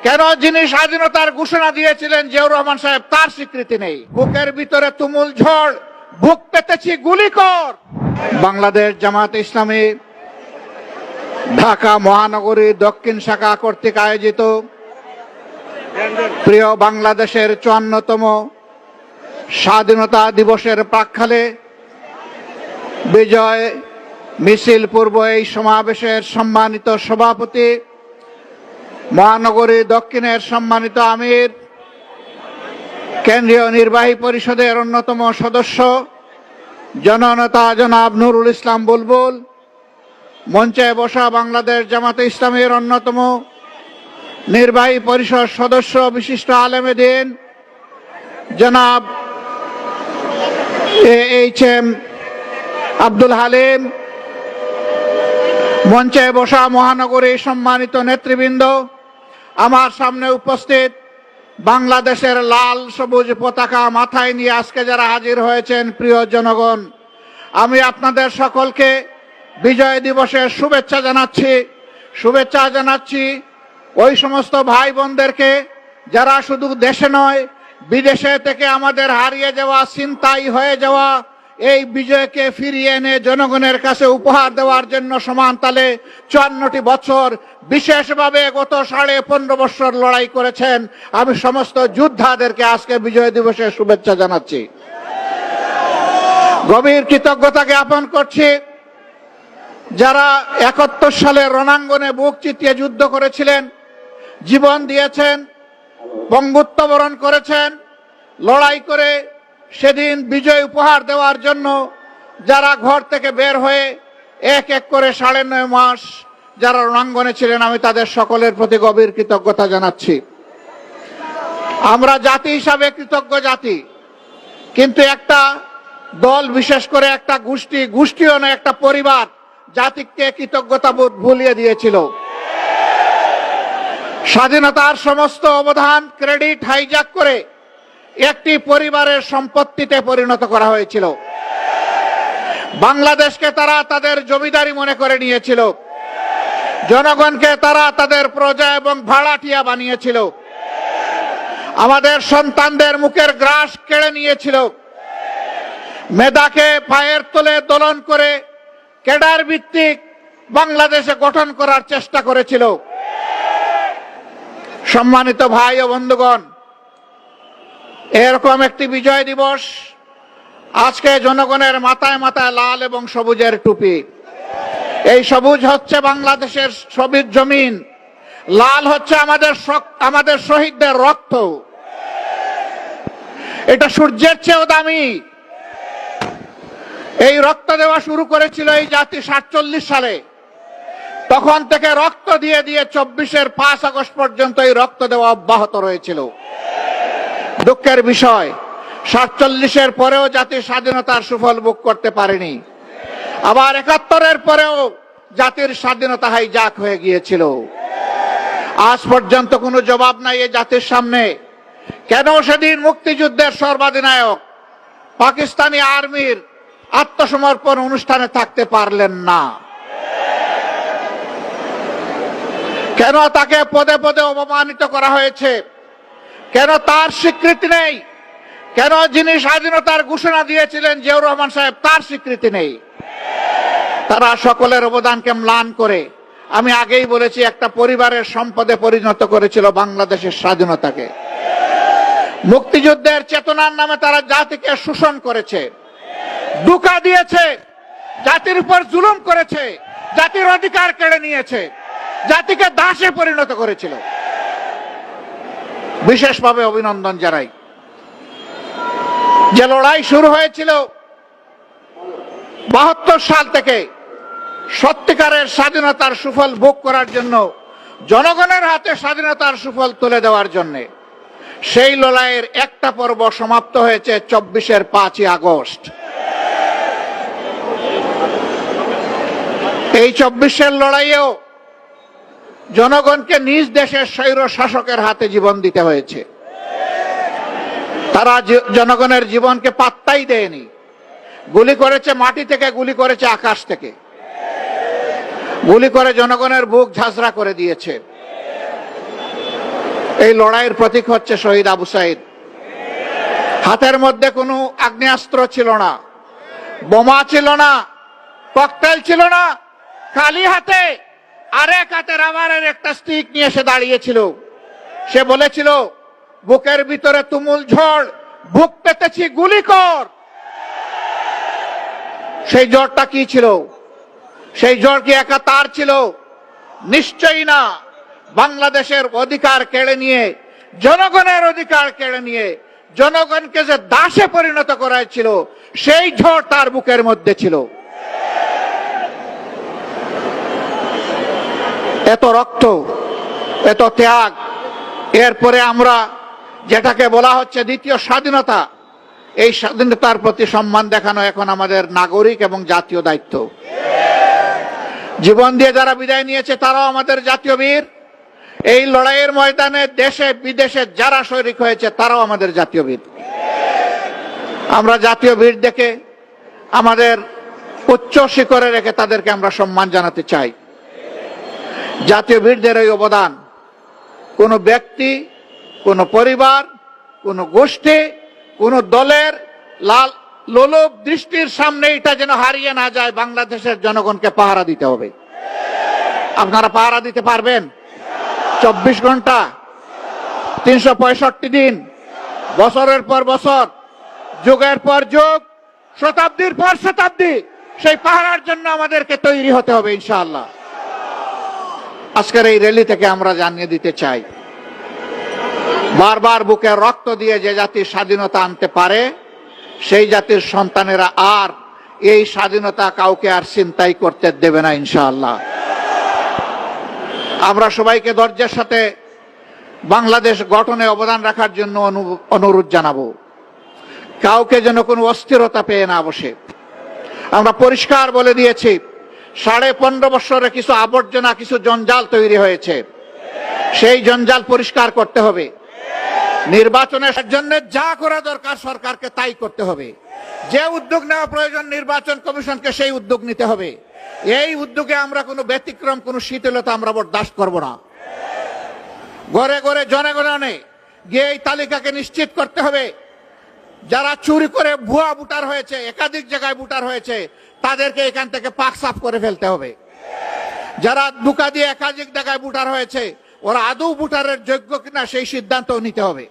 কেন যিনি স্বাধীনতার ঘোষণা দিয়েছিলেন জিয়াউর রহমান সাহেব তার স্বীকৃতি নেই? বুকের ভিতরে তুমুল ঝড়, বুক পেতেছি গুলি কর। বাংলাদেশ জামাত ইসলামী ঢাকা মহানগরী দক্ষিণ শাখা কর্তৃক আয়োজিত প্রিয় বাংলাদেশের ৫৪তম স্বাধীনতা দিবসের প্রাক্কালে বিজয় মিছিল পূর্ব এই সমাবেশের সম্মানিত সভাপতি, মহানগরী দক্ষিণের সম্মানিত আমির, কেন্দ্রীয় নির্বাহী পরিষদের অন্যতম সদস্য জননেতা জনাব নুরুল ইসলাম বুলবুল, মঞ্চে বসা বাংলাদেশ জামাতে ইসলামীর অন্যতম নির্বাহী পরিষদ সদস্য বিশিষ্ট আলেমে দ্বীন জনাব AHM আব্দুল হালিম, মঞ্চে বসা মহানগরী সম্মানিত নেতৃবৃন্দ, আমার সামনে উপস্থিত বাংলাদেশের লাল সবুজ পতাকা মাথায় নিয়ে আজকে যারা হাজির হয়েছেন প্রিয় জনগণ, আমি আপনাদের সকলকে বিজয় দিবসের শুভেচ্ছা জানাচ্ছি ওই সমস্ত ভাই বোনদেরকে যারা শুধু দেশে নয় বিদেশে থেকে আমাদের হারিয়ে যাওয়া, ছিনতাই হয়ে যাওয়া এই বিজয়কে ফিরিয়ে এনে জনগণের কাছে উপহার দেওয়ার জন্য সমান তালে ৫৪টি বছর বিশেষভাবে গত ১৫.৫ বছর লড়াই করেছেন। আমি সমস্ত যোদ্ধাদেরকে আজকে বিজয় দিবসের শুভেচ্ছা জানাচ্ছি। গভীর কৃতজ্ঞতা জ্ঞাপন করছি যারা ৭১ সালে রণাঙ্গনে বুক চিতিয়ে যুদ্ধ করেছিলেন, জীবন দিয়েছেন, বঙ্গুত্ব বরণ করেছেন, লড়াই করে সেদিন বিজয় উপহার দেওয়ার জন্য যারা ঘর থেকে বের হয়ে এক এক করে ৯.৫ মাস যারা রণাঙ্গনে ছিলেন, আমি তাদের সকলের প্রতি গভীর কৃতজ্ঞতা জানাচ্ছি। আমরা জাতি হিসাবে কৃতজ্ঞ জাতি, কিন্তু একটা দল, বিশেষ করে একটা গোষ্ঠীও না, একটা পরিবার জাতিকে কৃতজ্ঞতা বোধ ভুলিয়ে দিয়েছিল। স্বাধীনতার সমস্ত অবদান, ক্রেডিট হাইজ্যাক করে একটি পরিবারের সম্পত্তিতে পরিণত করা হয়েছিল। বাংলাদেশকে তারা তাদের জমিদারি মনে করে নিয়েছিল, জনগণকে তারা তাদের প্রজা এবং ভাড়াটিয়া বানিয়েছিল, আমাদের সন্তানদের মুখের গ্রাস কেড়ে নিয়েছিল, মেধাকে পায়ের তলে দোলন করে ক্যাডার ভিত্তিক বাংলাদেশে গঠন করার চেষ্টা করেছিল। সম্মানিত ভাই ও বন্ধুগণ, এরকম একটি বিজয় দিবস আজকে জনগণের মাথায় মাথায় লাল এবং সবুজের টুপি। এই সবুজ হচ্ছে বাংলাদেশের সবুজ জমিন, লাল হচ্ছে আমাদের শহীদদের রক্ত। এটা সূর্যের চেয়েও দামি। এই রক্ত দেওয়া শুরু করেছিল এই জাতি ৪৭ সালে। তখন থেকে রক্ত দিয়ে দিয়ে ২৪-এর ৫ আগস্ট পর্যন্ত এই রক্ত দেওয়া অব্যাহত রয়েছিল। দুঃখের বিষয়, ৪৭-এর পরেও জাতি স্বাধীনতার সুফল ভোগ করতে পারেনি। আবার ৭১-এর পরেও জাতির স্বাধীনতা হাইজ্যাক হয়ে গিয়েছিল। আজ পর্যন্ত কোনো জবাব নাই এই জাতির সামনে। কেন সেদিন মুক্তিযুদ্ধের সর্বাধিনায়ক পাকিস্তানি আর্মির আত্মসমর্পণ অনুষ্ঠানে থাকতে পারলেন না? কেন তাকে পদে পদে অপমানিত করা হয়েছে? কেন তার স্বীকৃতি নেই? কেন যিনি স্বাধীনতার ঘোষণা দিয়েছিলেন জিয়াউর রহমান সাহেব তার স্বীকৃতি নেই? তারা সকলের অবদানকে ম্লান করে, আমি আগেই বলেছি, একটা পরিবারের সম্পদে পরিণত করেছিল বাংলাদেশের স্বাধীনতাকে। মুক্তিযুদ্ধের চেতনার নামে তারা জাতিকে শোষণ করেছে, ধোঁকা দিয়েছে, জাতির উপর জুলুম করেছে, জাতির অধিকার কেড়ে নিয়েছে, জাতিকে দাসে পরিণত করেছিল। বিশেষভাবে অভিনন্দন জানাই যে লড়াই শুরু হয়েছিল ৭২ সাল থেকে সত্যিকারের স্বাধীনতার সুফল ভোগ করার জন্য, জনগণের হাতে স্বাধীনতার সুফল তুলে দেওয়ার জন্য। সেই লড়াইয়ের একটা পর্ব সমাপ্ত হয়েছে ২৪-এর ৫ই আগস্ট। এই ২৪-এর লড়াইয়েও জনগণকে নিজ দেশের স্বৈর শাসকের হাতে জীবন দিতে হয়েছে। তারা জনগণের জীবনকে পাত্তাই দেয়নি। গুলি করেছে মাটি থেকে, গুলি করেছে আকাশ থেকে, গুলি করে জনগণের বুক ঝাঁঝরা করে দিয়েছে। এই লড়াইয়ের প্রতীক হচ্ছে শহীদ আবু সাইদ। হাতের মধ্যে কোনো আগ্নেয়াস্ত্র ছিল না, বোমা ছিল না, ককটেল ছিল না, খালি হাতে আরেক হাতে রাবারের একটা স্টিক নিয়ে সে দাঁড়িয়েছিল। সে বলেছিল, বুকের ভিতরে তুমুল ঝড়, বুক পেতেছি, গুলি কর। সেই জ্বরটা কি ছিল? সেই জ্বর কি একা তার ছিল? নিশ্চয়ই না। বাংলাদেশের অধিকার কেড়ে নিয়ে, জনগণের অধিকার কেড়ে নিয়ে জনগণকে যে দাসে পরিণত করাইছিল, সেই ঝড় তার বুকের মধ্যে ছিল। এত রক্ত, এত ত্যাগ, এরপরে আমরা যেটাকে বলা হচ্ছে দ্বিতীয় স্বাধীনতা, এই স্বাধীনতার প্রতি সম্মান দেখানো এখন আমাদের নাগরিক এবং জাতীয় দায়িত্ব। জীবন দিয়ে যারা বিদায় নিয়েছে তারাও আমাদের জাতীয় বীর। এই লড়াইয়ের ময়দানে দেশে বিদেশে যারা শরিক হয়েছে তারাও আমাদের জাতীয় বীর। আমরা জাতীয় বীর দেখে আমাদের উচ্চ শিখরে রেখে তাদেরকে আমরা সম্মান জানাতে চাই। জাতীয় বীরদের এই অবদান কোনো ব্যক্তি, কোনো পরিবার, কোনো গোষ্ঠী, কোনো দলের লোলুপ দৃষ্টির সামনে এটা যেন হারিয়ে না যায়। বাংলাদেশের জনগণকে পাহারা দিতে হবে। আপনারা পাহারা দিতে পারবেন? 24 ঘন্টা, 365 দিন, বছরের পর বছর, যুগের পর যুগ, শতাব্দীর পর শতাব্দী সেই পাহারার জন্য আমাদেরকে তৈরি হতে হবে ইনশাআল্লাহ। আজকের এই র্যালি থেকে আমরা জানিয়ে দিতে চাই, বারবার বুকে রক্ত দিয়ে যে জাতির স্বাধীনতা আনতে পারে, সেই জাতির সন্তানেরা আর এই স্বাধীনতা কাউকে আর ছিনতাই করতে দেবে না ইনশাআল্লাহ। আমরা সবাইকে ধৈর্যের সাথে বাংলাদেশ গঠনে অবদান রাখার জন্য অনুরোধ জানাবো। কাউকে যেন কোনো অস্থিরতা পেয়ে না বসে। আমরা পরিষ্কার বলে দিয়েছি, 15.5 বছরে কিছু আবর্জনা, কিছু জঞ্জাল তৈরি হয়েছে, সেই জঞ্জাল পরিষ্কার করতে হবে। নির্বাচনের জন্য যা করা দরকার সরকারকে তাই করতে হবে। যে উদ্যোগ নেওয়া প্রয়োজন নির্বাচন কমিশনকে সেই উদ্যোগ নিতে হবে। এই উদ্যোগে আমরা কোনো ব্যতিক্রম, কোনো শিথিলতা আমরা বরদাস্ত করব না। ঘরে ঘরে জনগণে গিয়ে এই তালিকাকে নিশ্চিত করতে হবে। যারা চুরি করে ভুয়া ভোটার হয়েছে, একাধিক জায়গায় ভোটার হয়েছে, তাদেরকে এখান থেকে পাক সাফ করে ফেলতে হবে। যারা ধোঁকা দিয়ে একাধিক জায়গায় ভোটার হয়েছে, ওরা আদৌ ভোটারের যোগ্য কিনা সেই সিদ্ধান্ত নিতে হবে।